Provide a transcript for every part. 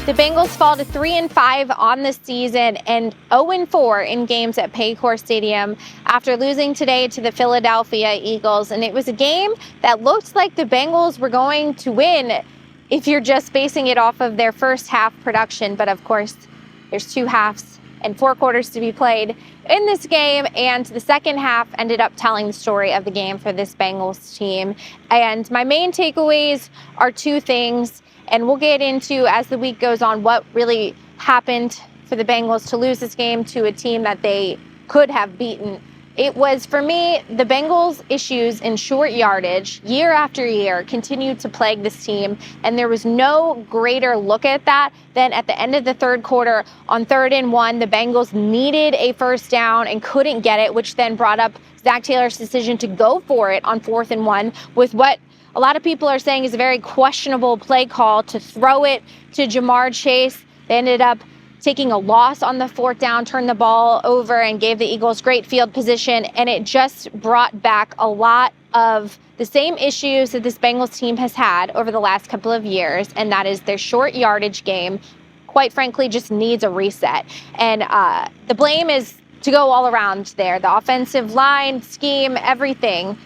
The Bengals fall to 3-5 on the season and 0-4 in games at Paycor Stadium after losing today to the Philadelphia Eagles. And it was a game that looked like the Bengals were going to win if you're just basing it off of their first half production. But of course, there's 2 halves and 4 quarters to be played in this game, and the second half ended up telling the story of the game for this Bengals team. And my main takeaways are 2 things. And we'll get into, as the week goes on, what really happened for the Bengals to lose this game to a team that they could have beaten. It was, for me, the Bengals' issues in short yardage year after year continued to plague this team. And there was no greater look at that than at the end of the third quarter on 3rd and 1. The Bengals needed a first down and couldn't get it, which then brought up Zach Taylor's decision to go for it on 4th and 1 with what a lot of people are saying is a very questionable play call to throw it to Jamar Chase. They ended up taking a loss on the 4th down, turned the ball over, and gave the Eagles great field position. And it just brought back a lot of the same issues that this Bengals team has had over the last couple of years, and that is their short yardage game, quite frankly, just needs a reset. And the blame is to go all around there. The offensive line, scheme, everything.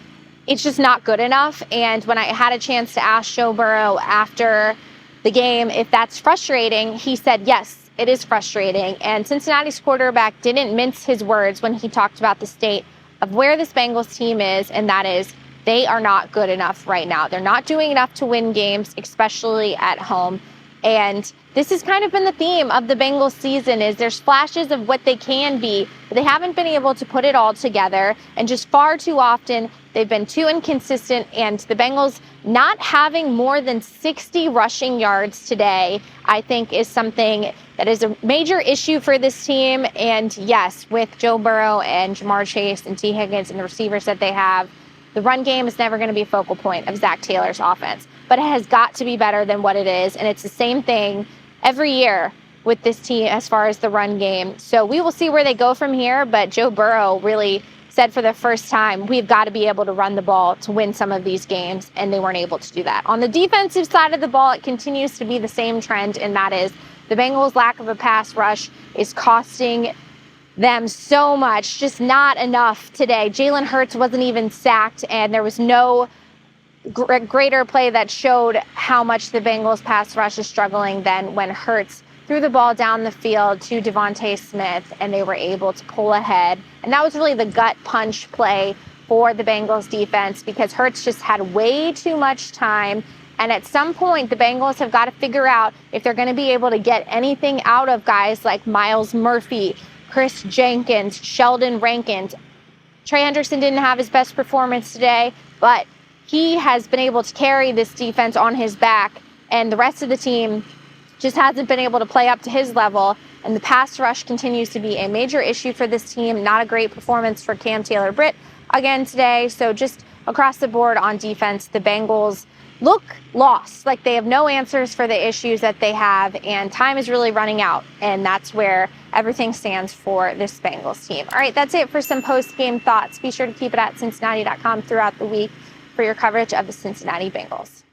It's just not good enough. And when I had a chance to ask Joe Burrow after the game if that's frustrating, he said, yes, it is frustrating. And Cincinnati's quarterback didn't mince his words when he talked about the state of where this Bengals team is, and that is they are not good enough right now. They're not doing enough to win games, especially at home. And this has kind of been the theme of the Bengals season, is there's flashes of what they can be, but they haven't been able to put it all together. And just far too often, they've been too inconsistent. And the Bengals not having more than 60 rushing yards today, I think, is something that is a major issue for this team. And yes, with Joe Burrow and Jamar Chase and T. Higgins and the receivers that they have, the run game is never going to be a focal point of Zach Taylor's offense. But it has got to be better than what it is. And it's the same thing every year with this team as far as the run game. So we will see where they go from here. But Joe Burrow really said for the first time, we've got to be able to run the ball to win some of these games. And they weren't able to do that. On the defensive side of the ball, it continues to be the same trend. And that is the Bengals' lack of a pass rush is costing them so much, just not enough today. Jalen Hurts wasn't even sacked, and there was no greater play that showed how much the Bengals pass rush is struggling than when Hurts threw the ball down the field to Devontae Smith and they were able to pull ahead. And that was really the gut punch play for the Bengals defense, because Hurts just had way too much time. And at some point, the Bengals have got to figure out if they're going to be able to get anything out of guys like Myles Murphy, Chris Jenkins, Sheldon Rankins. Trey Hendrickson didn't have his best performance today, but he has been able to carry this defense on his back, and the rest of the team just hasn't been able to play up to his level. And the pass rush continues to be a major issue for this team. Not a great performance for Cam Taylor-Britt again today. So just across the board on defense, the Bengals look lost, like they have no answers for the issues that they have, and time is really running out, and that's where everything stands for this Bengals team. All right, that's it for some post-game thoughts. Be sure to keep it at Cincinnati.com throughout the week for your coverage of the Cincinnati Bengals.